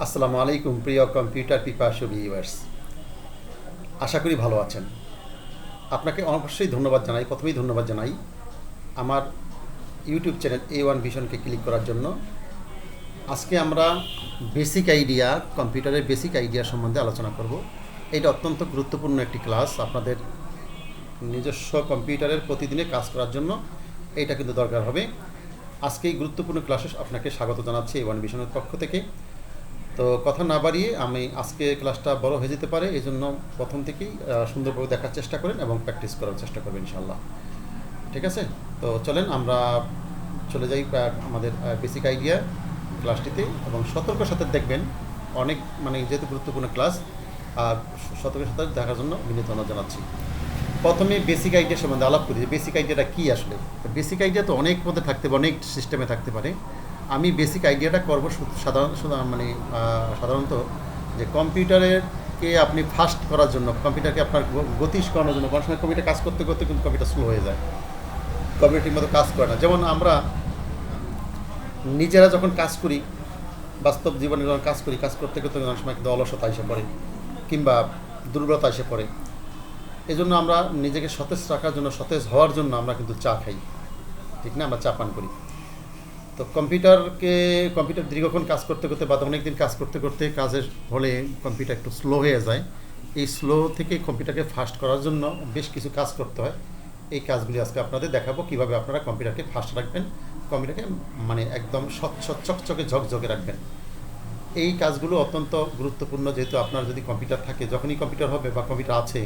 আসসালামু আলাইকুম প্রিয় কম্পিউটার পিপাসু ভিউয়ার্স। আশা করি ভালো আছেন। আপনাকে অবশ্যই ধন্যবাদ জানাই, প্রথমেই ধন্যবাদ জানাই আমার ইউটিউব চ্যানেল A1 ভিশনকে ক্লিক করার জন্য। আজকে আমরা বেসিক আইডিয়া, কম্পিউটারের বেসিক আইডিয়া সম্বন্ধে আলোচনা করব। এটা অত্যন্ত গুরুত্বপূর্ণ একটি ক্লাস আপনাদের নিজস্ব কম্পিউটারের প্রতিদিনে কাজ করার জন্য এটা কিন্তু দরকার হবে। আজকে এই গুরুত্বপূর্ণ ক্লাসে আপনাকে স্বাগত জানাচ্ছি A1 ভিশনের পক্ষ থেকে। তো কথা না বাড়িয়ে আমি আজকে ক্লাসটা বড় হয়ে যেতে পারে, এই জন্য প্রথম থেকেই সুন্দরভাবে দেখার চেষ্টা করেন এবং প্র্যাকটিস করার চেষ্টা করবেন ইনশাল্লাহ। ঠিক আছে, তো চলেন আমরা চলে যাই আমাদের বেসিক আইডিয়া ক্লাসটিতে, এবং সতর্কের সাথে দেখবেন। অনেক যেহেতু গুরুত্বপূর্ণ ক্লাস, আর সতর্কের সাথে দেখার জন্য বিনীত অনুরোধ জানাচ্ছি। প্রথমে বেসিক আইডিয়া সম্বন্ধে আলাপ করি যে বেসিক আইডিয়াটা কী আসলে। বেসিক আইডিয়া তো অনেক মধ্যে থাকতে পারে, অনেক সিস্টেমে থাকতে পারে। আমি বেসিক আইডিয়াটা করবো সাধারণত যে কম্পিউটারকে আপনি ফাস্ট করার জন্য, কম্পিউটারকে আপনার গতিশ করানোর জন্য। কোনো সময় কম্পিউটার কাজ করতে করতে কিন্তু কম্পিউটার স্লো হয়ে যায়, কম্পিউটার ঠিকমতো কাজ করে না। যেমন আমরা নিজেরা যখন কাজ করি, বাস্তব জীবনে যখন কাজ করতে করতে অনেক সময় কিন্তু অলসতা এসে পড়ে কিংবা দুর্বলতা এসে পড়ে। এই জন্য আমরা নিজেকে সতেজ রাখার জন্য, সতেজ হওয়ার জন্য আমরা কিন্তু চা খাই, ঠিক না? আমরা চা পান করি। তো কম্পিউটার দীর্ঘক্ষণ কাজ করতে করতে বা অনেক দিন কাজ করতে করতে কাজের ফলে কম্পিউটার একটু স্লো হয়ে যায়। এই স্লো থেকে কম্পিউটারকে ফাস্ট করার জন্য বেশ কিছু কাজ করতে হয়। এই কাজগুলি আজকে আপনাদের দেখাবো কীভাবে আপনারা কম্পিউটারকে ফাস্ট রাখবেন, কম্পিউটারকে একদম স্বচ্ছ চকচকে ঝকঝকে রাখবেন। এই কাজগুলো অত্যন্ত গুরুত্বপূর্ণ, যেহেতু আপনার যদি কম্পিউটার থাকে, যখনই কম্পিউটার হবে বা কম্পিউটার আছে,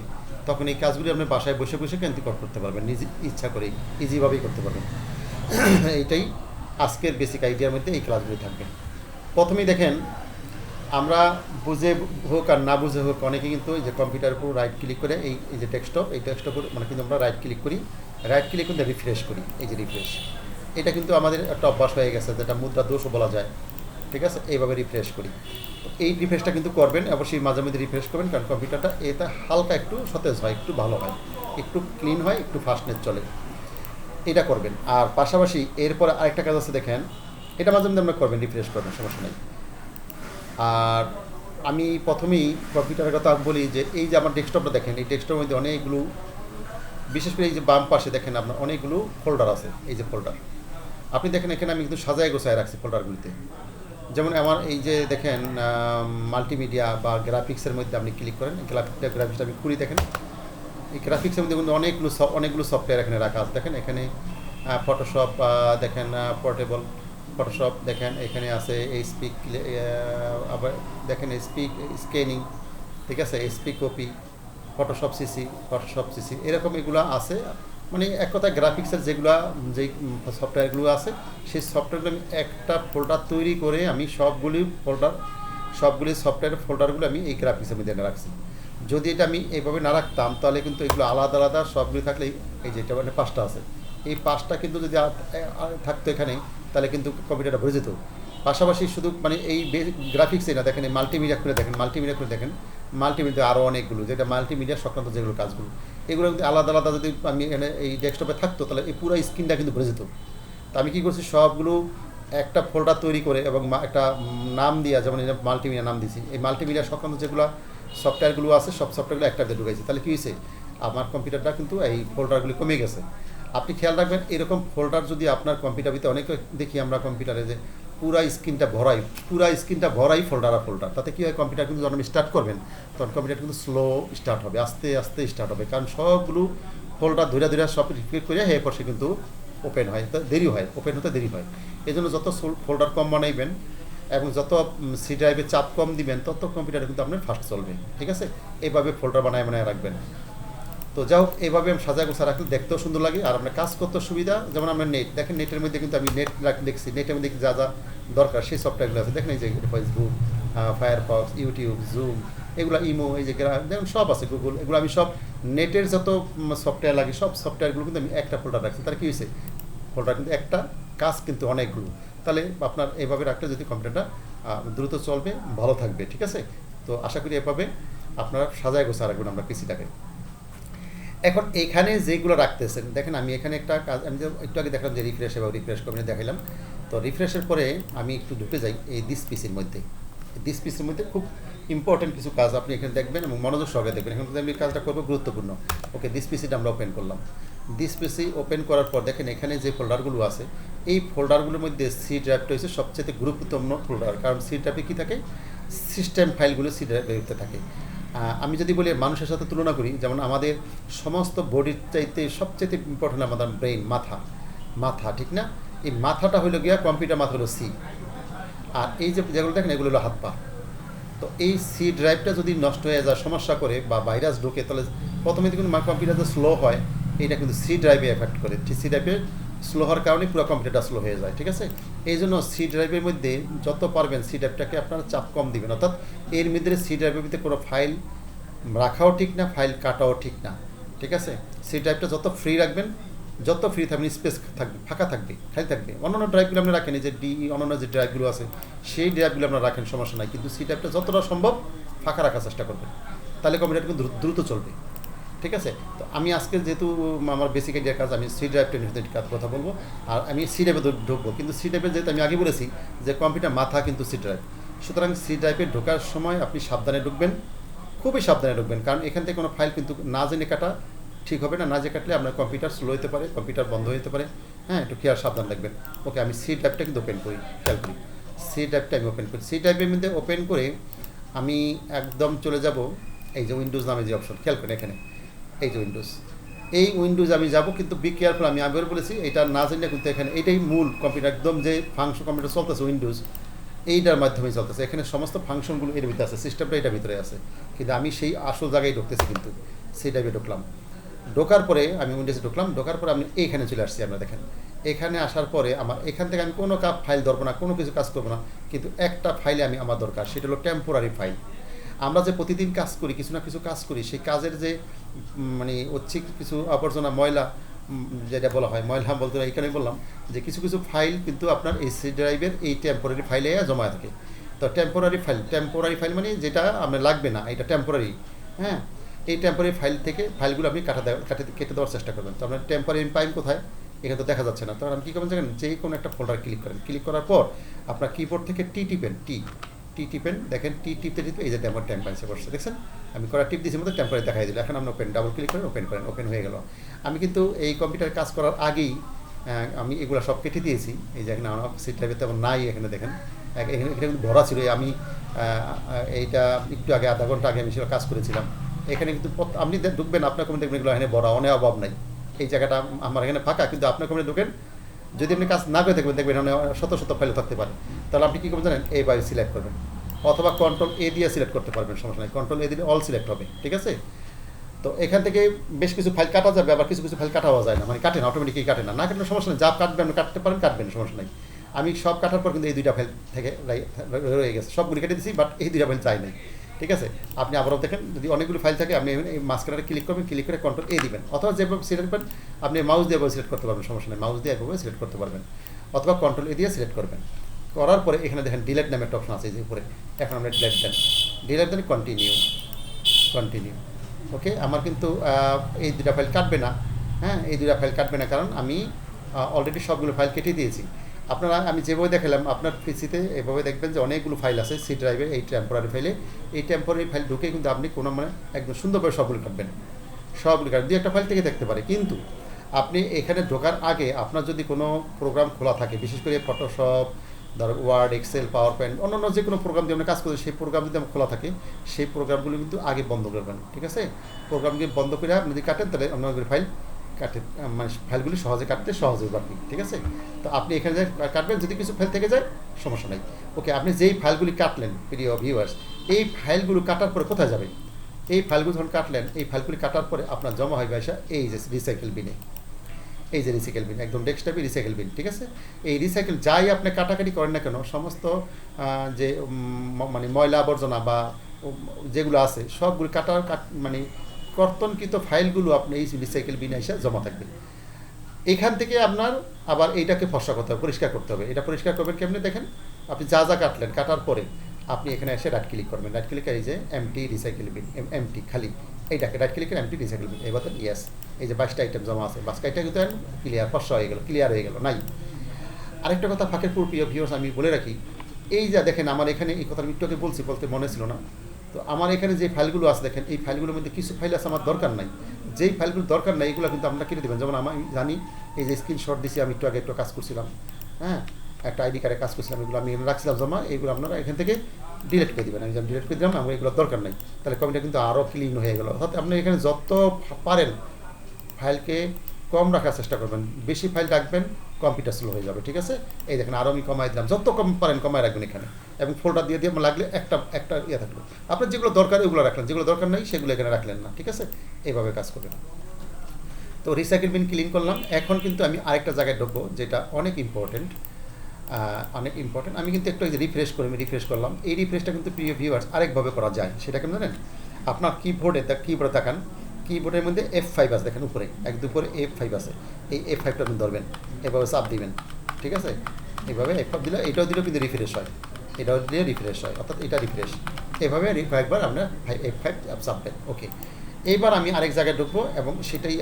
তখন এই কাজগুলি আপনি বাসায় বসে বসে কিন্তু করতে পারবেন, নিজে ইচ্ছা করেই ইজিভাবেই করতে পারবেন। এইটাই আজকের বেসিক আইডিয়ার মধ্যে এই ক্লাসগুলি থাকবে। প্রথমেই দেখেন, আমরা বুঝে হোক আর না বুঝে হোক, অনেকে কিন্তু এই যে কম্পিউটারের উপর রাইট ক্লিক করে এই যে ডেস্কটপ, এই ডেস্কটপ কিন্তু আমরা রাইট ক্লিক করি, রাইট ক্লিক কিন্তু রিফ্রেশ করি। এই যে রিফ্রেশ, এটা কিন্তু আমাদের একটা অভ্যাস হয়ে গেছে, যেটা মুদ্রা দোষও বলা যায়। ঠিক আছে, এইভাবে রিফ্রেশ করি। এই রিফ্রেশটা কিন্তু করবেন, অবশ্যই মাঝে মধ্যে রিফ্রেশ করবেন, কারণ কম্পিউটারটা এটা হালকা একটু সতেজ হয়, একটু ভালো হয়, একটু ক্লিন হয়, একটু ফাস্টনেস চলে। এটা করবেন। আর পাশাপাশি এরপরে আরেকটা কাজ আছে, দেখেন, এটা মাঝে মধ্যে আমরা করবেন, রিফ্রেশ করবেন, সমস্যা নেই। আর আমি প্রথমেই কম্পিউটারের কথা বলি যে এই যে আমার ডেস্কটপটা দেখেন, এই ডেস্কটপের মধ্যে অনেকগুলো, বিশেষ করে এই যে বাম পাশে দেখেন আপনার অনেকগুলো ফোল্ডার আছে। এই যে ফোল্ডার আপনি দেখেন, এখানে আমি কিন্তু সাজায় গোছায় রাখছি ফোল্ডারগুলিতে। যেমন আমার এই যে দেখেন মাল্টিমিডিয়া বা গ্রাফিক্সের মধ্যে আপনি ক্লিক করেন, গ্রাফিক্সটা আমি খুলি, দেখেন এই গ্রাফিক্সের মধ্যে কিন্তু অনেকগুলো সফটওয়্যার এখানে রাখা আছে। দেখেন এখানে ফটোশপ, দেখেন পোর্টেবল ফটোশপ, দেখেন এখানে আছে এই স্পিক, আবার দেখেন স্পিক স্ক্যানিং, ঠিক আছে, স্পিক কপি, ফটোশপ সিসি, এরকম এগুলো আছে। এক কথায় গ্রাফিক্সের যেই সফটওয়্যারগুলো আছে, সেই সফটওয়্যারগুলো আমি একটা ফোল্ডার তৈরি করে আমি সবগুলি সফটওয়্যারের ফোল্ডারগুলো আমি এই গ্রাফিক্সের মধ্যে এনে রাখছি। যদি এটা আমি এইভাবে না রাখতাম, তাহলে কিন্তু এগুলো আলাদা আলাদা সবগুলি থাকলে, এই যে এটা পাঁচটা আছে, এই পাঁচটা কিন্তু যদি থাকতো এখানে, তাহলে কিন্তু কম্পিউটারটা ভরে যেত। পাশাপাশি শুধু এই গ্রাফিক্সে না, দেখেন এই মাল্টিমিডিয়া করে দেখেন, মাল্টিমিডিয়া আরও অনেকগুলো, যেটা মাল্টিমিডিয়া সংক্রান্ত যেগুলো কাজগুলো, এগুলো কিন্তু আলাদা আলাদা যদি আমি এখানে এই ডেস্কটপে থাকতো, তাহলে এই পুরো স্ক্রিনটা কিন্তু ভরে যেত। তো আমি কী করছি, সবগুলো একটা ফোল্ডার তৈরি করে এবং একটা নাম দিয়া, যেমন মাল্টিমিডিয়া নাম দিয়েছি, এই মাল্টিমিডিয়া সংক্রান্ত যেগুলো সফটওয়্যারগুলো আছে, সব সফটওয়্যারগুলো একটাতে ঢুকাইছি। তাহলে কী হয়েছে, আমার কম্পিউটারটা কিন্তু এই ফোল্ডারগুলি কমে গেছে। আপনি খেয়াল রাখবেন, এরকম ফোল্ডার যদি আপনার কম্পিউটার ভিতরে, অনেকে দেখি আমরা কম্পিউটারে যে পুরা স্ক্রিনটা ভরাই ফোল্ডার, তাতে কী হয়, কম্পিউটার কিন্তু যখন স্টার্ট করবেন, তখন কম্পিউটার কিন্তু স্লো স্টার্ট হবে, আস্তে আস্তে স্টার্ট হবে, কারণ সবগুলো ফোল্ডার ধরে সব রিফ্লেক্ট করে এরপর সে কিন্তু ওপেন হয়, তো দেরি হয়, ওপেন হতে দেরি হয়। এই জন্য যত ফোল্ডার কম বানাইবেন এবং যত সি ড্রাইভে চাপ কম দিবেন, তত কম্পিউটার কিন্তু আপনার ফাস্ট চলবে। ঠিক আছে, এইভাবে ফোল্ডার বানায় রাখবেন। তো যাই হোক, এইভাবে আমি সাজা গোছা রাখলে দেখতেও সুন্দর লাগে, আর আপনার কাজ করতেও সুবিধা। যেমন আমরা দেখেন, নেটের মধ্যে কিন্তু আমি দেখছি, নেটের মধ্যে যা যা দরকার সেই সফটওয়্যারগুলো আছে। দেখেন এই যে ফেসবুক, ফায়ারফক্স, ইউটিউব, জুম, এগুলো ইমো, এই যে দেখুন সব আছে, গুগল, এগুলো আমি সব নেটের যত সফটওয়্যার লাগে, সব সফটওয়্যারগুলো কিন্তু আমি একটা ফোল্ডার রাখছি। তাহলে কী হয়েছে, ফোল্ডার কিন্তু একটা, কাজ কিন্তু অনেকগুলো। তাহলে আপনার এইভাবে রাখলে যদি কম্পিউটারটা দ্রুত চলবে, ভালো থাকবে। ঠিক আছে, তো আশা করি এভাবে আপনারা সাজায় গোছা রাখবেন আমরা পিসিটাকে। এখন এখানে যেগুলো রাখতেছেন, দেখেন আমি এখানে একটা কাজ, আমি যে একটু আগে দেখলাম যে রিফ্রেশ করবেন, দেখাইলাম। তো রিফ্রেশের পরে আমি একটু ঢুকে যাই এই দিস পিসির মধ্যে। দিস পিসের মধ্যে খুব ইম্পর্টেন্ট কিছু কাজ আপনি এখানে দেখবেন এবং মনোযোগ সহকারে দেখবেন। এখন আমি কাজটা করবো গুরুত্বপূর্ণ। ওকে, দিস পিসিটা আমরা ওপেন করলাম। দিস পিসি ওপেন করার পর দেখেন এখানে যে ফোল্ডারগুলো আছে, এই ফোল্ডারগুলোর মধ্যে সি ড্রাইভটা হচ্ছে সবচেয়ে গুরুত্বপূর্ণ ফোল্ডার, কারণ সি ড্রাইভে কী থাকে, সিস্টেম ফাইলগুলো সি ড্রাইভে থাকে। আমি যদি বলি মানুষের সাথে তুলনা করি, যেমন আমাদের সমস্ত বডির চাইতে সবচেয়ে ইম্পর্টেন্ট আমাদের ব্রেইন, মাথা ঠিক না? এই মাথাটা হলো গিয়া কম্পিউটার, মাথা হলো সি, আর এই যে যেগুলো দেখেন এগুলো হলো হাত পা। তো এই সি ড্রাইভটা যদি নষ্ট হয়ে যায়, সমস্যা করে বা ভাইরাস ঢোকে, তাহলে প্রথমে দেখুন কম্পিউটার যে স্লো হয়, এইটা কিন্তু সি ড্রাইভে এফেক্ট করে। সি ড্রাইভে স্লো হওয়ার কারণে পুরো কম্পিউটারটা স্লো হয়ে যায়, ঠিক আছে? এই জন্য সি ড্রাইভের মধ্যে যত পারবেন সি ড্রাইভটাকে আপনারা চাপ কম দিবেন, অর্থাৎ এর মধ্যে সি ড্রাইভের মধ্যে কোনো ফাইল রাখাও ঠিক না, ফাইল কাটাও ঠিক না, ঠিক আছে? সি ড্রাইভটা যত ফ্রি রাখবেন, যত ফ্রি থাকবেন, স্পেস থাকবে, ফাঁকা থাকবে, খালি থাকবে। অন্যান্য ড্রাইভগুলো আপনি রাখেন, যে অন্যান্য যে ড্রাইভগুলো আছে সেই ড্রাইভগুলো আপনারা রাখেন, সমস্যা নাই, কিন্তু সি ড্রাইভটা যতটা সম্ভব ফাঁকা রাখার চেষ্টা করবেন, তাহলে কম্পিউটার কিন্তু দ্রুত চলবে, ঠিক আছে? তো আমি আজকে যেহেতু আমার বেসিক আইডিয়ার কাজ, আমি সি ড্রাইভটা নিয়ে কথা বলবো, আর আমি সি ড্রাইভে ঢুকবো। কিন্তু সি ড্রাইভে যেহেতু আমি আগে বলেছি যে কম্পিউটার মাথা কিন্তু সি ড্রাইভ, সুতরাং সি ড্রাইভে ঢোকার সময় আপনি সাবধানে ঢুকবেন, খুবই সাবধানে ঢুকবেন, কারণ এখান থেকে কোনো ফাইল কিন্তু না জেনে কাটা ঠিক হবে না। না জেনে কাটলে আপনার কম্পিউটার স্লো হতে পারে, কম্পিউটার বন্ধ হতে পারে। হ্যাঁ, একটু খেয়াল সাবধান রাখবেন। ওকে, আমি সি ড্রাইভটা কিন্তু ওপেন করি, খেয়াল করি। সি ড্রাইভটা আমি ওপেন করি। সি ড্রাইভের মধ্যে ওপেন করে আমি একদম চলে যাব এই যে উইন্ডোজ নামে যে অপশন, খেয়াল করেন এখানে, এই যে উইন্ডোজ, এই উইন্ডোজ আমি যাব, কিন্তু বি কেয়ারফুল। আমি আগেও বলেছি এটা না জানলে কিন্তু এখানে এইটাই মূল কম্পিউটার, একদম যে ফাংশন কম্পিউটার চলতেছে উইন্ডোজ, এইটার মাধ্যমেই চলতেছে। এখানে সমস্ত ফাংশনগুলো এর ভিতরে আছে, সিস্টেমটা এটার ভিতরে আছে, কিন্তু আমি সেই আসল জায়গায় ঢুকতেছি, কিন্তু সেই টাইপে ঢুকলাম। ঢোকার পরে আমি উইন্ডোজে ঢুকলাম, ঢোকার পরে আমি এইখানে চলে আসছি। আপনারা দেখেন এখানে আসার পরে আমার এখান থেকে আমি কোনো ফাইল ধরবো না, কোনো কিছু কাজ করবো না, কিন্তু একটা ফাইলে আমার দরকার, সেটা হলো টেম্পোরারি ফাইল। আমরা যে প্রতিদিন কাজ করি, কিছু না কিছু কাজ করি, সেই কাজের যে মানে হচ্ছে কিছু আবর্জনা, ময়লা, যেটা বলা হয় ময়লা বলতে, এইখানেই বললাম যে কিছু কিছু ফাইল কিন্তু আপনার এই সি ড্রাইভের এই টেম্পোরারি ফাইলে জমা থাকে। তো টেম্পোরারি ফাইল মানে যেটা আপনার লাগবে না, এটা টেম্পোরারি। হ্যাঁ, এই টেম্পোরারি ফাইল থেকে ফাইলগুলো আপনি কেটে দেওয়ার চেষ্টা করবেন। তো আপনার টেম্পোরারি ফাইল কোথায়, এখানে তো দেখা যাচ্ছে না। তখন আপনি কী করবেন জানেন, যে কোনো একটা ফোল্ডার ক্লিক করেন, ক্লিক করার পর আপনার কিবোর্ড থেকে টি টিপেন, দেখেন টি টিপতে এই যে আমার টেম্পারেরি বসছে, দেখছেন? আমি করা টিপ দিয়েছি মতো টেম্পারেরি দেখাই দিল। এখন আপনি ডাবল ক্লিক করেন, ওপেন হয়ে গেল। আমি কিন্তু এই কম্পিউটার কাজ করার আগেই আমি এগুলো সব কেটে দিয়েছি। এই যে এখানে আমার সি ড্রাইভে তেমন নাই, এখানে দেখেন এখানে কিন্তু ভরা ছিল। আমি এইটা একটু আগে, আধা ঘন্টা আগে আমি সেটা কাজ করেছিলাম। এখানে কিন্তু আপনি ঢুকবেন, আপনার কমে দেখবেন এগুলো এখানে ভরা, অনেক অভাব নাই। এই জায়গাটা আমার এখানে ফাঁকা, কিন্তু আপনার কমে ঢুকেন, যদি আপনি কাজ না করে দেখবেন এখানে শত ফাইল থাকতে পারে। তাহলে আপনি কী করবেন জানেন, এই বাইরে সিলেক্ট করবেন, অথবা কন্ট্রোল এ দিয়ে সিলেক্ট করতে পারবেন, সমস্যা নেই। কন্ট্রোল এ দিলে অল সিলেক্ট হবে, ঠিক আছে? তো এখান থেকে বেশ কিছু ফাইল কাটা যাবে, আবার কিছু ফাইল কাটাও যায় না, মানে কাটে না, অটোমেটিকই কাটে না। কাটলে সমস্যা নেই, যা কাটবেন কাটতে পারেন, কাটবেন, সমস্যা নেই। আমি সব কাটার পর কিন্তু এই দুইটা ফাইল থেকে রয়ে গেছে, সবগুলি কেটে দিচ্ছি, বাট এই দুইটা ফাইল চাই নাই, ঠিক আছে? আপনি আবারও দেখেন, যদি অনেকগুলো ফাইল থাকে আপনি এই মাঝখানে ক্লিক করবেন, ক্লিক করে কন্ট্রোল এ দিবেন, অথবা যেভাবে সিলেক্ট করবেন আপনি মাউস দিয়ে সিলেক্ট করতে পারবেন, সমস্যা নেই, মাউস দিয়ে একভাবে সিলেক্ট করতে পারবেন, অথবা কন্ট্রোল এ দিয়ে সিলেক্ট করবেন। করার পরে এখানে দেখেন ডিলেট নামে একটা অপশন আছে এই যে উপরে, এখন আমরা ডিলেট দেন কন্টিনিউ। ওকে, আমার কিন্তু এই দুটা ফাইল কাটবে না। হ্যাঁ, এই দুটা ফাইল কাটবে না, কারণ আমি অলরেডি সবগুলো ফাইল কেটে দিয়েছি। আপনারা আমি যেভাবে দেখালাম আপনার পিসিতে এভাবে দেখবেন যে অনেকগুলো ফাইল আছে সি ড্রাইভে, এই টেম্পোরারি ফাইলে। এই টেম্পোরারি ফাইল ঢুকে কিন্তু আপনি কোনো মানে একদম সুন্দরভাবে সবগুলো কাটবেন, দুই একটা ফাইল থেকে দেখতে পারে। কিন্তু আপনি এখানে ঢোকার আগে আপনার যদি কোনো প্রোগ্রাম খোলা থাকে, বিশেষ করে ফটোশপ, ধরো ওয়ার্ড, এক্সেল, পাওয়ার পয়েন্ট, অন্যান্য যে কোনো প্রোগ্রাম দিয়ে আমরা কাজ করি, সেই প্রোগ্রাম যদি খোলা থাকে, সেই প্রোগ্রামগুলো কিন্তু আগে বন্ধ করবেন, ঠিক আছে? প্রোগ্রামকে বন্ধ করে আপনি যদি কাটেন, তাহলে অন্যগুলো ফাইল মানে ফাইলগুলি সহজে কাটতে সহজ হবে আপনি, ঠিক আছে? তো আপনি এখানে যে কাটবেন, যদি কিছু ফাইল থেকে যায় সমস্যা নেই। ওকে, আপনি যেই ফাইলগুলি কাটলেন প্রিয় ভিউয়ার্স, এই ফাইলগুলো কাটার পরে কোথায় যাবে? এই ফাইলগুলো যখন কাটলেন, এই ফাইলগুলি কাটার পরে আপনার জমা হয় আসা এই যে রিসাইকেল বিনে, এই যে রিসাইকেল বিন, একদম ডেস্কটপে রিসাইকেল বিন, ঠিক আছে? এই রিসাইকেল যাই আপনি কাটাকাটি করেন না কেন, সমস্ত যে মানে ময়লা আবর্জনা বা যেগুলো আছে সবগুলো মানে কর্তনকৃত ফাইলগুলো আপনি এই রিসাইকেল বিনে এসে জমা থাকবে। এখান থেকে আপনার আবার এইটাকে ফসা করতে হবে, পরিষ্কার করতে হবে। এটা পরিষ্কার করবেন কেমনি দেখেন, আপনি যা কাটলেন, কাটার পরে আপনি এখানে এসে রাইট ক্লিক করবেন, রাইট ক্লিক এই যে এমটি রিসাইকেল বিন, এমটি খালি, এইটাকে রাইট ক্লিক করে এমটি রিসাইকেল বিন, এবার ইয়েস, এই যে 22টা আইটেম জমা আছে, 22টা কিন্তু ক্লিয়ার, ফসা হয়ে গেল, ক্লিয়ার হয়ে গেল, নাই। আরেকটা কথা ফাঁকের প্রিয় ভিউয়ার্স আমি বলে রাখি, এই যে দেখেন আমার এখানে এই কথা আমি একটু আগে বলতে মনে ছিল না। তো আমার এখানে যে ফাইলগুলো আছে দেখেন, এই ফাইলগুলোর মধ্যে কিছু ফাইল আছে আমার দরকার নাই। যেই ফাইলগুলো দরকার নাই এগুলো কিন্তু আপনারা কেটে দেবেন। যেমন আমি জানি এই যে স্ক্রিনশট দিছি, আমি একটু আগে একটু কাজ করছিলাম, হ্যাঁ, একটা আইডি কার্ডে কাজ করছিলাম, এগুলো আমি রাখছিলাম জমা, এইগুলো আপনারা এখান থেকে ডিলিট করে দেবেন। আমি ডিলিট করে দিলাম, আমার এগুলো দরকার নাই। তাহলে কম্পিউটার কিন্তু আরও ক্লিন হয়ে গেল। অর্থাৎ আপনি এখানে যত পারেন ফাইলকে কম রাখার চেষ্টা করবেন, বেশি ফাইল রাখবেন কম্পিউটার স্লো হয়ে যাবে, ঠিক আছে। এই দেখেন আরও আমি কমাই দিলাম, যত কম পারেন কমায় রাখবেন এখানে, এবং ফোল্ডার দিয়ে দিয়ে লাগলে একটা ইয়ে থাকলো। আপনার যেগুলো দরকার ওগুলো রাখলেন, যেগুলো দরকার নেই সেগুলো এখানে রাখলেন না, ঠিক আছে। এইভাবে কাজ করবেন। তো রিসাইকেল বিন ক্লিন করলাম। এখন কিন্তু আমি আরেকটা জায়গায় ঢুকবো যেটা অনেক ইম্পর্টেন্ট। আমি কিন্তু একটু রিফ্রেশ করলাম। এই রিফ্রেশটা কিন্তু প্রিয় ভিউয়ার্স আরেকভাবে করা যায়। সেটা কেমন জানেন? আপনার কিবোর্ডে তাকান, কিবোর্ডের মধ্যে F5 আছে দেখেন, উপরে একদম উপরে F5 আছে। এই F5টা আপনি ধরবেন, এভাবে চাপ দিবেন, ঠিক আছে। এইভাবে F5 দিলে এটাও দিলেও কিন্তু রিফ্রেশ হয়, এটাও দিলে রিফ্রেশ হয়, অর্থাৎ এটা রিফ্রেশ। এভাবে একবার আপনার F5 চাপবেন। ওকে, এইবার আমি আরেক জায়গায় ঢুকবো এবং সেটাই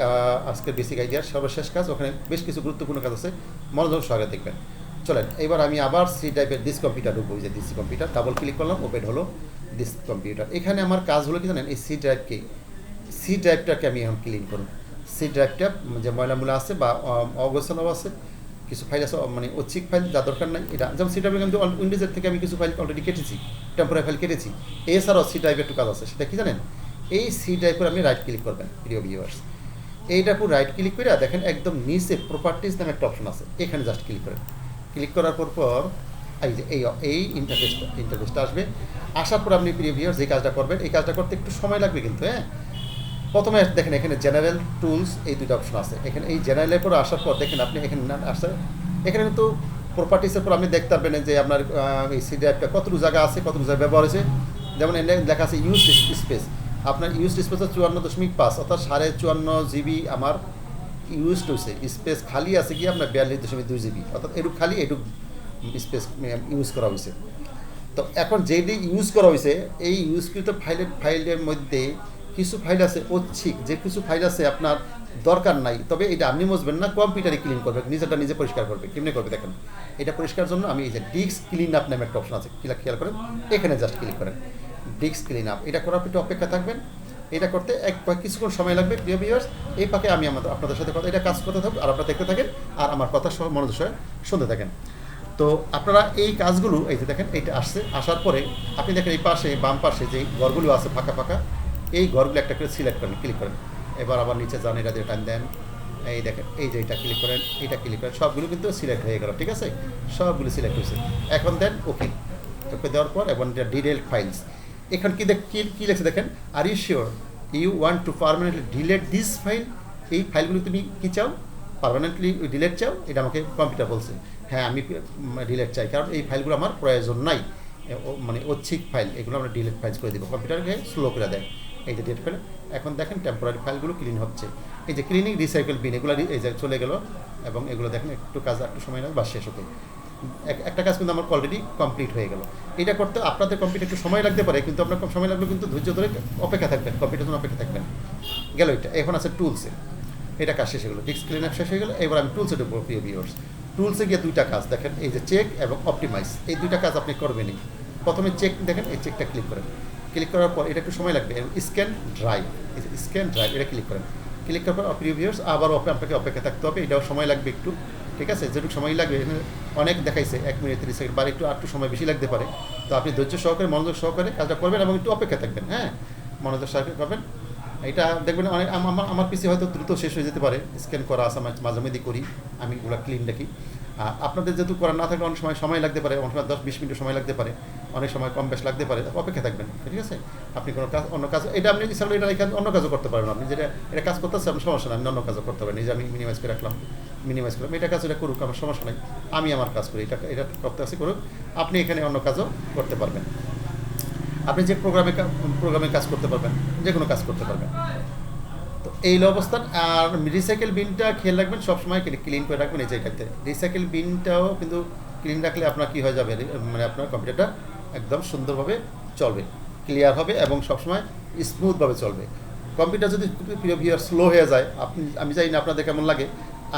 আজকের বেসিক আইডিয়ার সর্বশেষ কাজ। ওখানে বেশ কিছু গুরুত্বপূর্ণ কাজ আছে, মনোযোগ সহকারে দেখবেন। চলেন এবার আমি আবার সি টাইপের দিস কম্পিউটার ঢুকবো। যে দিস কম্পিউটার ডাবল ক্লিক করলাম, ওপেন হলো দিস কম্পিউটার। এখানে আমার কাজ হলো কি জানেন? এই সি ড্রাইভটাকে আমি এখন ক্লিন করব। সি ড্রাইভটা যে ময়লামূলা আছে বা অগোছালো আছে, কিছু ফাইল আছে মানে ঐচ্ছিক ফাইল যা দরকার নাই, এটা যেমন সি ড্রাইভে কিন্তু উইন্ডোজের থেকে আমি কিছু ফাইল অলরেডি কেটেছি, টেম্পোরারি ফাইল কেটেছি। এছাড়াও সি ড্রাইভে একটু কাজ আছে, সেটা কি জানেন? এই সি ড্রাইভের আপনি রাইট ক্লিক করবেন প্রিয় ভিউয়ার্স। এইটার উপর রাইট ক্লিক করে দেখেন একদম নিচে প্রপার্টিজ নামে একটা অপশন আছে, এখানে জাস্ট ক্লিক করেন। ক্লিক করার পর এই যে এই ইন্টারফেসটা আসবে। আসার পর আপনি প্রিয় ভিউয়ার্স যে কাজটা করবেন, এই কাজটা করতে একটু সময় লাগবে কিন্তু, হ্যাঁ। প্রথমে দেখেন এখানে জেনারেল টুলস এই দুটো অপশন আছে। এখানে এই জেনারেলের পর আসার পর দেখেন আপনি এখানে এখানে কিন্তু প্রপার্টিসের পর আপনি দেখতে পারবেন যে আপনার এই সি ড্রাইভটা কতটুকু জায়গা আছে, কতটুকু জায়গা ব্যবহার হয়েছে। যেমন এখানে লেখা আছে ইউজ স্পেস, আপনার ইউজ স্পেস 54.5, অর্থাৎ 54.5 জিবি আমার ইউজড হয়েছে। স্পেস খালি আছে কি আপনার 42.2 জিবি, অর্থাৎ এটুকু খালি, এটুকু স্পেস ইউজ করা হয়েছে। তো এখন যেটি ইউজ করা হয়েছে এই ইউজকৃত ফাইলের মধ্যে কিছু ফাইল আছে ঐচ্ছিক, যে কিছু ফাইল আছে আপনার দরকার নাই, তবে এটা আপনি মুছবেন না, কম্পিউটারে ক্লিন করবে, নিজেরটা নিজে পরিষ্কার করবে। কেমনি করবে দেখেন, এটা পরিষ্কার জন্য আমি এই যে ডিস্ক ক্লিন আপ নামে একটা অপশন আছে, খেয়াল করেন, এখানে জাস্ট ক্লিক করেন ডিস্ক ক্লিন আপ। এটা করার একটু অপেক্ষা থাকবেন, এটা করতে কিছুক্ষণ সময় লাগবে প্রিয় ভিউয়ার্স। এই ফাঁকে আমি আপনাদের সাথে কথা এটা কাজ করতে থাকবো, আর আপনারা দেখতে থাকেন আর আমার কথা সহ মনোযোগ সহ শুনতে থাকেন। তো আপনারা এই কাজগুলো এই যে দেখেন এইটা আসার পরে আপনি দেখেন এই পাশে বাম পাশে যে ঘরগুলো আছে ফাঁকা, এই ঘরগুলো একটা করে সিলেক্ট করেন, ক্লিক করেন। এবার আবার নিচে যান, এটা দিয়ে টান দেন, এই দেখেন এই যে এটা ক্লিক করেন, এটা ক্লিক করেন, সবগুলো কিন্তু সিলেক্ট হয়ে গেল, ঠিক আছে, সবগুলো সিলেক্ট হয়েছে। এখন দেন ওকে, ওকে দেওয়ার পর এবং এটা ডিটেল ফাইলস, এখানে কি লেখছে দেখেন, are you sure you want to permanently delete this file. এই ফাইলগুলো তুমি কী চাও? পারমানেন্টলি ডিলেট চাও? এটা আমাকে কম্পিউটার বলছে, হ্যাঁ আমি ডিলেট চাই, কারণ এই ফাইলগুলো আমার প্রয়োজন নাই, মানে ঐচ্ছিক ফাইল, এগুলো আমরা ডিলেট ফাইলস করে দেবো, কম্পিউটারকে স্লো করে দেয়। এই যে ডিলেট ফাইল, এখন দেখেন টেম্পোরারি ফাইলগুলো ক্লিন হচ্ছে। এই যে ক্লিনিং রিসাইকেল বিন এগুলো এই যে চলে গেল, এবং এগুলো দেখেন একটু সময় লাগবে বা শেষ হতে। একটা কাজ কিন্তু আমার অলরেডি কমপ্লিট হয়ে গেল। এটা করতে আপনাদের কম্পিউটার একটু সময় লাগতে পারে, কিন্তু আপনার কম সময় লাগবে, কিন্তু ধৈর্য ধরে অপেক্ষা থাকবেন, কম্পিউটার জন্য অপেক্ষা থাকবেন। গেল এটা, এখন আছে টুলসে, এটা কাজ শেষ হয়ে গেলো, ডিস্ক ক্লিন আপ শেষ হয়ে গেলো। এবার আমি টুলসে ঢুকবো প্রিয় ভিউয়ার্স। টুলসে গিয়ে দুইটা কাজ দেখেন, এই যে চেক এবং অপটিমাইজ, এই দুইটা কাজ আপনি করবেনই। প্রথমে চেক দেখেন, এই চেকটা ক্লিক করেন, ক্লিক করার পর এটা একটু সময় লাগবে, স্ক্যান ড্রাইভ, এই যে স্ক্যান ড্রাইভ এটা ক্লিক করেন। ক্লিক করার পর প্রিয় ভিউয়ার্স আবার আপনাকে অপেক্ষা থাকতে হবে, এটাও সময় লাগবে একটু, ঠিক আছে। যেটুকু সময় লাগবে, অনেক দেখাইছে 1 মিনিট 30 সেকেন্ড, বা একটু সময় বেশি লাগতে পারে। তো আপনি ধৈর্য সহকারে মনোযোগ সহকারে কাজটা করবেন এবং একটু অপেক্ষা থাকবেন, হ্যাঁ, মনোযোগ সহকারে করবেন। এটা দেখবেন অনেক আমার পিসি হয়তো দ্রুত শেষ হয়ে যেতে পারে, স্ক্যান করা আছে, মাঝে মধ্যে করি আমি, এগুলো ক্লিন রাখি। আপনাদের যেহেতু করা না থাকলে অনেক সময় লাগতে পারে, অনেক সময় 10-20 মিনিট সময় লাগতে পারে, অনেক সময় কম বেশ লাগতে পারে, অপেক্ষা থাকবেন, ঠিক আছে। আপনি কোনো কাজ অন্য কাজ, এটা আপনি ইচ্ছা করলে এটা অন্য কাজও করতে পারবেন, আপনি যেটা এটা কাজ করতে হচ্ছে আপনার সমস্যা নেই, আপনি অন্য কাজও করতে পারেন। এই যে আমি মিনিমাইজ করে রাখলাম, এটা কাজ এটা করুক, আমার সমস্যা নেই, আমি আমার কাজ করি, এটা করতে আসি করুক, আপনি এখানে অন্য কাজও করতে পারবেন। আপনি যে প্রোগ্রামে কাজ করতে পারবেন, যে কোনো কাজ করতে পারবেন। তো এই অবস্থান। আর রিসাইকেল বিনটা খেয়াল রাখবেন, সবসময় ক্লিন করে রাখবেন। এই জায়গাতে রিসাইকেল বিনটাও কিন্তু ক্লিন রাখলে আপনার কী হয়ে যাবে, মানে আপনার কম্পিউটারটা একদম সুন্দরভাবে চলবে, ক্লিয়ার হবে এবং সবসময় স্মুথভাবে চলবে। কম্পিউটার যদি প্রিয় ভিউয়ার স্লো হয়ে যায়, আমি জানি না আপনাদের কেমন লাগে,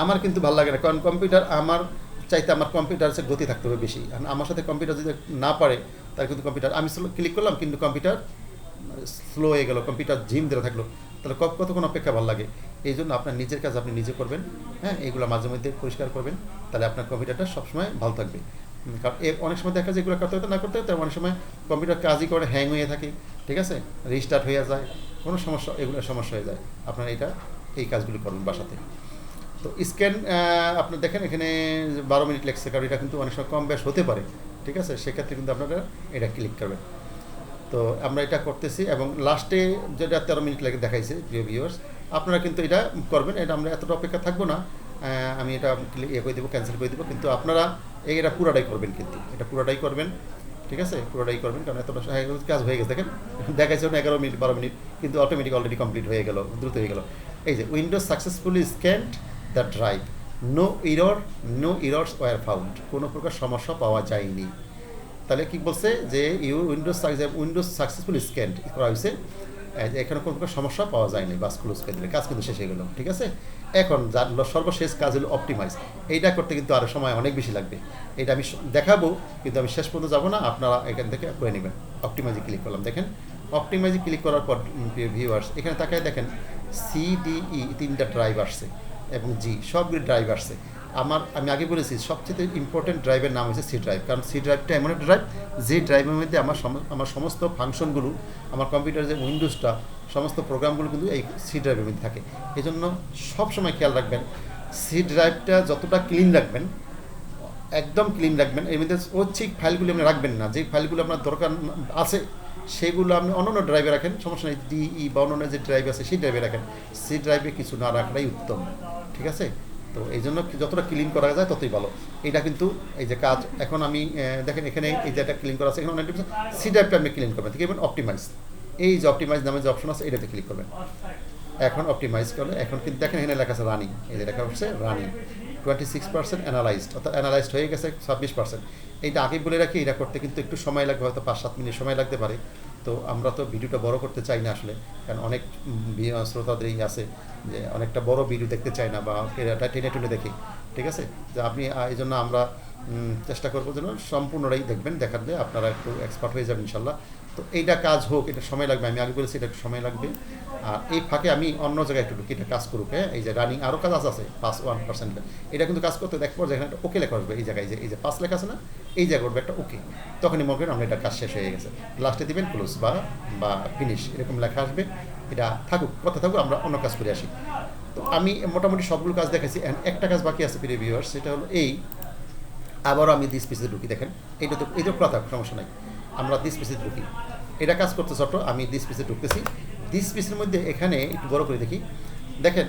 আমার কিন্তু ভালো লাগে না, কারণ কম্পিউটার আমার চাইতে আমার কম্পিউটারের গতি থাকতে হবে বেশি। আর আমার সাথে কম্পিউটার যদি না পারে, তার কিন্তু কম্পিউটার আমি ক্লিক করলাম কিন্তু কম্পিউটার স্লো হয়ে গেল, কম্পিউটার ঝিম ধরে থাকলো, তাহলে কতক্ষণ অপেক্ষা ভালো লাগে। এই জন্য আপনার নিজের কাজ আপনি নিজে করবেন, হ্যাঁ, এইগুলো মাঝে মধ্যে পরিষ্কার করবেন, তাহলে আপনার কম্পিউটারটা সবসময় ভালো থাকবে। কারণ অনেক সময় দেখা যায় এগুলো করতে হতে না করতে হতে অনেক সময় কম্পিউটার কাজই করে হ্যাং হয়ে থাকে, ঠিক আছে, রিস্টার্ট হয়ে যায়, কোনো সমস্যা, এগুলো সমস্যা হয়ে যায়। আপনারা এই কাজগুলি করবেন বাসাতে। তো স্ক্যান আপনার দেখেন এখানে 12 মিনিট লেগছে, কারণ এটা কিন্তু অনেক সময় কম বেশ হতে পারে, ঠিক আছে, সেক্ষেত্রে কিন্তু আপনারা এটা ক্লিক করবেন। তো আমরা এটা করতেছি এবং লাস্টে যেটা 13 মিনিট লাগে দেখাইছে প্রিয় ভিউয়ার্স, আপনারা কিন্তু এটা করবেন। এটা আমরা এতটা অপেক্ষা থাকবো না, আমি এটা করে দেবো, ক্যান্সেল করে দেবো, কিন্তু আপনারা এটা পুরাটাই করবেন, কিন্তু এটা পুরাটাই করবেন, ঠিক আছে, পুরোটাই করবেন। কারণ এতটা কাজ হয়ে গেছে, দেখেন দেখাইছে 11 মিনিট 12 মিনিট, কিন্তু অটোমেটিক অলরেডি কমপ্লিট হয়ে গেল, দ্রুত হয়ে গেল। এই যে Windows successfully scanned the drive, no errors were found, কোনো প্রকার সমস্যা পাওয়া যায়নি। তাহলে কি বলছে যে উইন্ডোজ সাকসেসফুলি স্ক্যান্ড করা হয়েছে, এখানে কোনো প্রকার সমস্যা পাওয়া যায়নি, বাস ক্লোজ করে দিলে কাজ কিন্তু শেষ হয়ে গেল, ঠিক আছে। এখন যার সর্বশেষ কাজ হলো অপটিমাইজ, এইটা করতে কিন্তু আরও সময় অনেক বেশি লাগবে। এটা আমি দেখাবো, কিন্তু আমি শেষ পর্যন্ত যাবো না, আপনারা এখান থেকে করে নেবেন। অপটিমাইজে ক্লিক করলাম, দেখেন অপটিমাইজে ক্লিক করার পর ভিউয়ার্স এখানে তাকায় দেখেন CDE 3টা ড্রাইভ আসছে এবং জি সবগুলি ড্রাইভ আসছে। আমি আগে বলেছি সবচেয়ে ইম্পর্টেন্ট ড্রাইভের নাম হচ্ছে সি ড্রাইভ, কারণ সি ড্রাইভটা এমন একটা ড্রাইভ যে ড্রাইভের মধ্যে আমার সমস্ত ফাংশনগুলো, আমার কম্পিউটার যে উইন্ডোজটা, সমস্ত প্রোগ্রামগুলো কিন্তু এই সি ড্রাইভের মধ্যে থাকে। এই জন্য সবসময় খেয়াল রাখবেন সি ড্রাইভটা যতটা ক্লিন রাখবেন, একদম ক্লিন রাখবেন। এর মধ্যে ঐচ্ছিক ফাইলগুলো আপনি রাখবেন না, যে ফাইলগুলো আপনার দরকার আছে সেগুলো আপনি অন্য ড্রাইভে রাখেন, সমস্যা নেই। DE বা অন্য যে ড্রাইভ আছে সেই ড্রাইভে রাখেন, সি ড্রাইভে কিছু না রাখাটাই উত্তম, ঠিক আছে। তো এই জন্য যতটা ক্লিন করা যায় ততই ভালো। এটা কিন্তু এই যে কাজ এখন আমি দেখেন এখানে এই যে একটা ক্লিন করা আছে, এখানে অনেক সি ড্রাইভটা আপনি ক্লিন করবেন, ঠিক আছে। অপটিমাইজ, এই যে অপটিমাইজ নামে যে অপশন আছে এটাতে ক্লিক করবেন। এখন অপটিমাইজ করলে এখন কিন্তু দেখেন এখানে লেখা আছে রানিং, এই যে লেখা হচ্ছে রানিং 26% অ্যানালাইজড, অর্থাৎ অ্যানালাইজড হয়ে গেছে 26%। এইটা আগে বলে রাখি, এটা করতে কিন্তু একটু সময় লাগবে, হয়তো 5-7 মিনিট সময় লাগতে পারে। তো আমরা তো ভিডিওটা বড় করতে চাই না আসলে, কারণ অনেক শ্রোতাদেরই আছে যে অনেকটা বড় ভিডিও দেখতে চাই না, বা এটা টেনে দেখি, ঠিক আছে। যে আপনি এই জন্য আমরা চেষ্টা করবো যেন সম্পূর্ণটাই দেখবেন, দেখালে আপনারা একটু এক্সপার্ট হয়ে যাবেন ইনশাল্লাহ। তো এইটা কাজ হোক, এটা সময় লাগবে, আমি আগে বলেছি এটা একটু সময় লাগবে। আর এই ফাঁকে আমি অন্য জায়গায় একটু ঢুকি, এটা কাজ করুক, হ্যাঁ। এই যে রানিং আরও কাজ আছে 1%, এটা কিন্তু কাজ করতে দেখবো যে এখানে একটা ওকে লেখা আসবে, এই জায়গায় এই যে 5 লেখা আছে না, এই জায়গায় উঠবে একটা ওকে, তখনই মনে করেন আমরা এটা কাজ শেষ হয়ে গেছে। লাস্টে দিবেন ক্লোজ বা ফিনিশ, এরকম লেখা আসবে। এটা থাকুক, কথা থাকুক, আমরা অন্য কাজ করে আসি। তো আমি মোটামুটি সবগুলো কাজ দেখাচ্ছি, একটা কাজ বাকি আছে প্রিয় ভিউয়ার্স, সেটা হলো আবারও আমি দিস পিসে ঢুকি, দেখেন এটা খোলা থাকুক, সমস্যা নাই, আমরা দিস পিসে ঢুকি। এটা কাজ করতে ছোট, আমি দিস পিসে ঢুকতেছি। দিস পিসের মধ্যে এখানে একটু বড় করে দেখি, দেখেন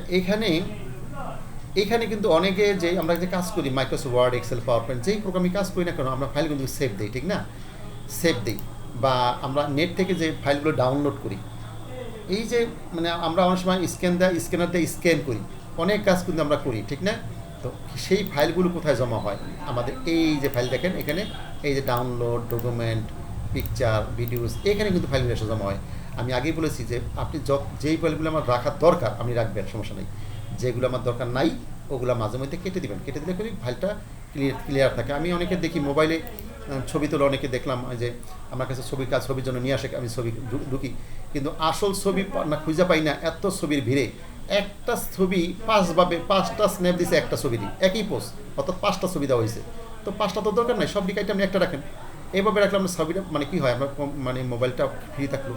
এইখানে কিন্তু অনেকে যে আমরা যে কাজ করি Microsoft Word, Excel, PowerPoint, যেই প্রোগ্রামে কাজ করি না কেন, আমরা ফাইল কিন্তু সেভ দিই, ঠিক না, সেভ দিই, বা আমরা নেট থেকে যে ফাইলগুলো ডাউনলোড করি, এই যে মানে আমরা অনেক সময় স্ক্যানার দিয়ে স্ক্যান করি, অনেক কাজ কিন্তু আমরা করি, ঠিক না। তো সেই ফাইলগুলো কোথায় জমা হয়, আমাদের এই যে ফাইল দেখেন এখানে, এই যে ডাউনলোড, ডকুমেন্ট, পিকচার, ভিডিওস, এখানে কিন্তু ফাইলগুলো এসে জমা হয়। আমি আগেই বলেছি যে আপনি যেই ফাইলগুলো আমার রাখার দরকার আপনি রাখবেন, সমস্যা নেই। যেগুলো আমার দরকার নাই ওগুলো মাঝে মধ্যে কেটে দিবেন, কেটে দিলে করে ফাইলটা ক্লিয়ার থাকে। আমি অনেকে দেখি মোবাইলে ছবি তোলা, অনেকে দেখলাম যে আমার কাছে ছবির জন্য নিয়ে আসে, আমি ছবি ঢুকি, কিন্তু আসল ছবি না খুঁজে পাই না, এত ছবির ভিড়ে একটা ছবি 5টা স্ন্যাপ দিছে একটা ছবিরই, একই পোস্ট, অর্থাৎ 5টা ছবি দেওয়া হয়েছে। তো 5টা তো দরকার নাই, সব ডিকাইটে আপনি একটা রাখেন, এইভাবে রাখলে আপনার ছবিটা মানে কী হয়, আপনার মানে মোবাইলটা ফ্রি থাকলো,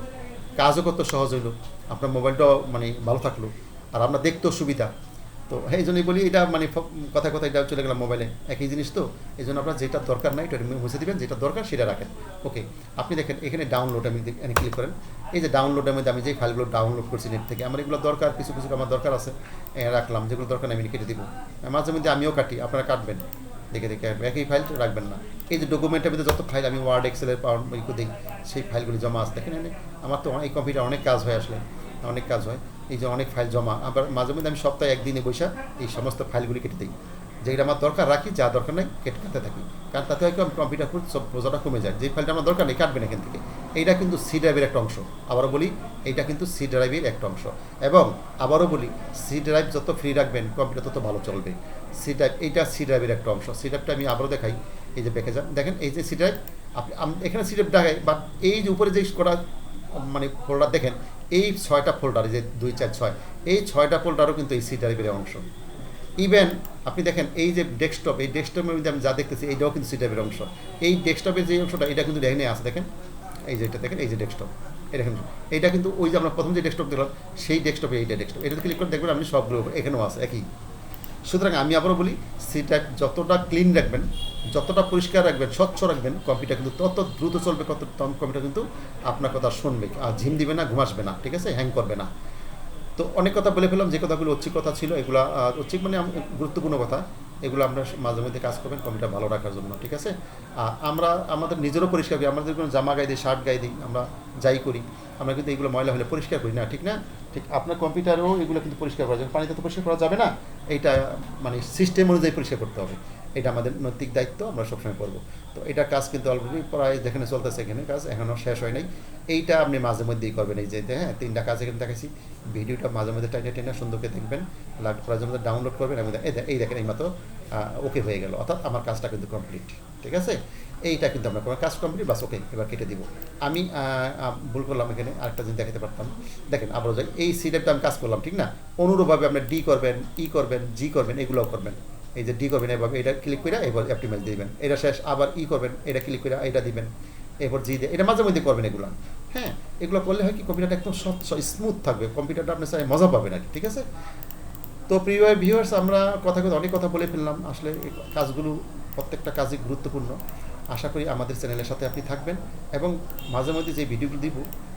কাজও করতে সহজ হইলো, আপনার মোবাইলটাও মানে ভালো থাকলো, আর আপনার দেখতেও সুবিধা। তো এই জন্যই বলি এটা মানে কথা এটা চলে গেলাম মোবাইলে, একই জিনিস। তো এই জন্য আপনার যেটা দরকার নাই এটা মুছে দেবেন, যেটা দরকার সেটা রাখেন, ওকে। আপনি দেখেন এখানে ডাউনলোড, আমি ক্লিক করেন, এই যে ডাউনলোডের মধ্যে আমি যে ফাইলগুলো ডাউনলোড করছি নেট থেকে, আমার এগুলো দরকার, কিছু আমার দরকার আছে, রাখলাম, যেগুলো দরকার আমি কেটে দিব। মাঝে মধ্যে আমিও কাটি, আপনারা কাটবেন, দেখে একই ফাইল রাখবেন না। এই যে ডকুমেন্টের মধ্যে যত ফাইল আমি ওয়ার্ড, এক্সেলের, পাওয়ার দিই, সেই ফাইলগুলি জমা আছে, দেখেন আমার তো এই কম্পিউটার অনেক কাজ হয়, আসলে অনেক কাজ হয়, এই যে অনেক ফাইল জমা। আবার মাঝে মধ্যে আমি সপ্তাহে একদিনে বসে এই সমস্ত ফাইলগুলি কেটে দিই, যেটা আমার দরকার রাখি, যা দরকার নেই কাটতে থাকি, কারণ তাতে হয় কি কম্পিউটার সব বোঝাটা কমে যায়। যে ফাইলটা আমার দরকার নেই কাটবেন এখান থেকে, এইটা কিন্তু সি ড্রাইভের একটা অংশ। আবারও বলি, এইটা কিন্তু সি ড্রাইভের একটা অংশ। এবং আবারও বলি, সি ড্রাইভ যত ফ্রি রাখবেন কম্পিউটার তত ভালো চলবে। সি ড্রাইভ, এইটা সি ড্রাইভের একটা অংশ। সি ড্রাইভটা আমি আবারও দেখাই, এই যে দেখে যান, দেখেন এই যে সি ড্রাইভ, এখানে সি ড্রাইভ দেখাই, বাট এই যে উপরে যে করা মানে ফোল্ডার দেখেন, এই 6টা ফোল্ডার, এই যে 2 4 6, এই 6টা ফোল্ডারও কিন্তু এই সি ড্রাইভের অংশ। ইভেন আপনি দেখেন এই যে ডেস্কটপ, এই ডেস্কটপের মধ্যে আমি যা দেখতেছি এইটাও কিন্তু সি ড্রাইভের অংশ। এই ডেস্কটপের যে অংশটা, এটা কিন্তু এখানে আছে, দেখেন এই যে এটা দেখেন, এই যে ডেস্কটপ, এটা কিন্তু, এইটা কিন্তু ওই যে আমরা প্রথম যে ডেস্কটপ দেখলাম সেই ডেস্কটপে এইটা ডেস্কটপ, এটা ক্লিক করে দেখবেন আপনি সবগুলো এখানেও আছে একই। সুতরাং আমি আবারও বলি, সি ড্রাইভ যতটা ক্লিন রাখবেন, যতটা পরিষ্কার রাখবেন, স্বচ্ছ রাখবেন, কম্পিউটার কিন্তু তত দ্রুত চলবে, কত কম্পিউটার কিন্তু আপনার কথা শুনবে, আর ঝিম দিবে না, ঘুমাসবে না, ঠিক আছে, হ্যাং করবে না। তো অনেক কথা বলে ফেললাম, যে কথাগুলো ঐচ্ছিক কথা ছিল, এগুলো ঐচ্ছিক মানে গুরুত্বপূর্ণ কথা, এগুলো আমরা মাঝে মধ্যে কাজ করবেন কম্পিউটার ভালো রাখার জন্য, ঠিক আছে। আমরা আমাদের নিজেরও পরিষ্কার করি, আমাদের কোনো জামা গায়ে দিই, শার্ট গায়ে দিই, আমরা যাই করি, আমরা কিন্তু এগুলো ময়লা হলে পরিষ্কার করি না, ঠিক না? ঠিক আপনার কম্পিউটারও এগুলো কিন্তু পরিষ্কার করা যাবে, পানিতে তো পরিষ্কার করা যাবে না, এইটা মানে সিস্টেম অনুযায়ী পরিষ্কার করতে হবে, এটা আমাদের নৈতিক দায়িত্ব, আমরা সবসময় করবো। তো এটা কাজ কিন্তু অলরেডি প্রায় যেখানে চলতেছে, এখানে কাজ এখনও শেষ হয় নাই। এইটা আপনি মাঝে মধ্যেই করবেন, এই যে হ্যাঁ 3টা কাজ এখানে দেখাইছি, ভিডিওটা মাঝে মধ্যে টাইনে টেনে সুন্দর করে দেখবেন, প্রয়োজন মধ্যে ডাউনলোড করবেন, এবং এই দেখেন এই মাত্র ওকে হয়ে গেল, অর্থাৎ আমার কাজটা কিন্তু কমপ্লিট, ঠিক আছে। এইটা কিন্তু আমরা কোনো কাজ কমপ্লিট, বাস ওকে, এবার কেটে দিব। আমি ভুল করলাম, এখানে আরেকটা জিনিস দেখাতে পারতাম, দেখেন আবারও যাই, এই সিডেপটা আমি কাজ করলাম, ঠিক না? অনুরূপভাবে আপনি ডি করবেন, ই করবেন, জি করবেন, এগুলোও করবেন। এই যে ডি করবেন এভাবে, এটা ক্লিক করে এবার অপটিমাইজ দিবেন, এটা শেষ, আবার ই করবেন, এটা ক্লিক করে এটা দিবেন, এরপর জি দিয়ে, এটা মাঝে মধ্যে করবেন এগুলো, হ্যাঁ। এগুলো করলে হয় কি, কম্পিউটারটা একদম স্বচ্ছ স্মুথ থাকবে, কম্পিউটারটা আপনি চাই মজা পাবেন আর কি, ঠিক আছে। তো প্রিয় ভিউয়ার্স, আমরা অনেক কথা বলে ফেললাম, আসলে এই কাজগুলো প্রত্যেকটা কাজই গুরুত্বপূর্ণ। আশা করি আমাদের চ্যানেলের সাথে আপনি থাকবেন, এবং মাঝে মধ্যে যে ভিডিওগুলো দিব,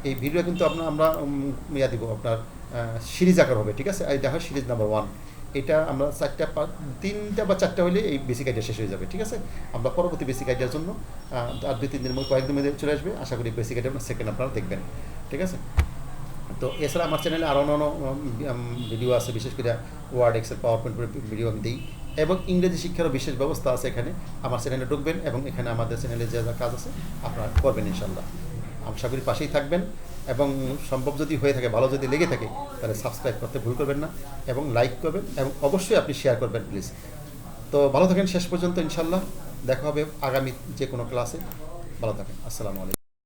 এই ভিডিও কিন্তু আমরা দিব আপনার সিরিজ আকার হবে, ঠিক আছে। এটা হয় সিরিজ নাম্বার 1, এটা আমরা 3টা বা 4টা হলে এই বেসিক আইডিয়া শেষ হয়ে যাবে, ঠিক আছে। আমরা পরবর্তী বেসিক আইডিয়ার জন্য আর 2-3 দিনের মধ্যে, কয়েকদিনের মধ্যে চলে আসবে, আশা করি বেসিক আইডিয়া সেকেন্ড আপনারা দেখবেন, ঠিক আছে। তো এছাড়া আমার চ্যানেলে আরও অন্য ভিডিও আছে, বিশেষ করে Word, Excel, PowerPoint video আমি দিই, এবং ইংরেজি শিক্ষারও বিশেষ ব্যবস্থা আছে এখানে। আমার চ্যানেলে ঢুকবেন, এবং এখানে আমাদের চ্যানেলে যা যা কাজ আছে আপনারা করবেন ইনশাল্লাহ। আশা করি পাশেই থাকবেন, এবং সম্ভব যদি হয়ে থাকে, ভালো যদি লেগে থাকে, তাহলে সাবস্ক্রাইব করতে ভুল করবেন না, এবং লাইক করবেন, এবং অবশ্যই আপনি শেয়ার করবেন প্লিজ। তো ভালো থাকেন শেষ পর্যন্ত, ইনশাল্লাহ দেখা হবে আগামী যে কোনো ক্লাসে। ভালো থাকেন, আসসালামু আলাইকুম।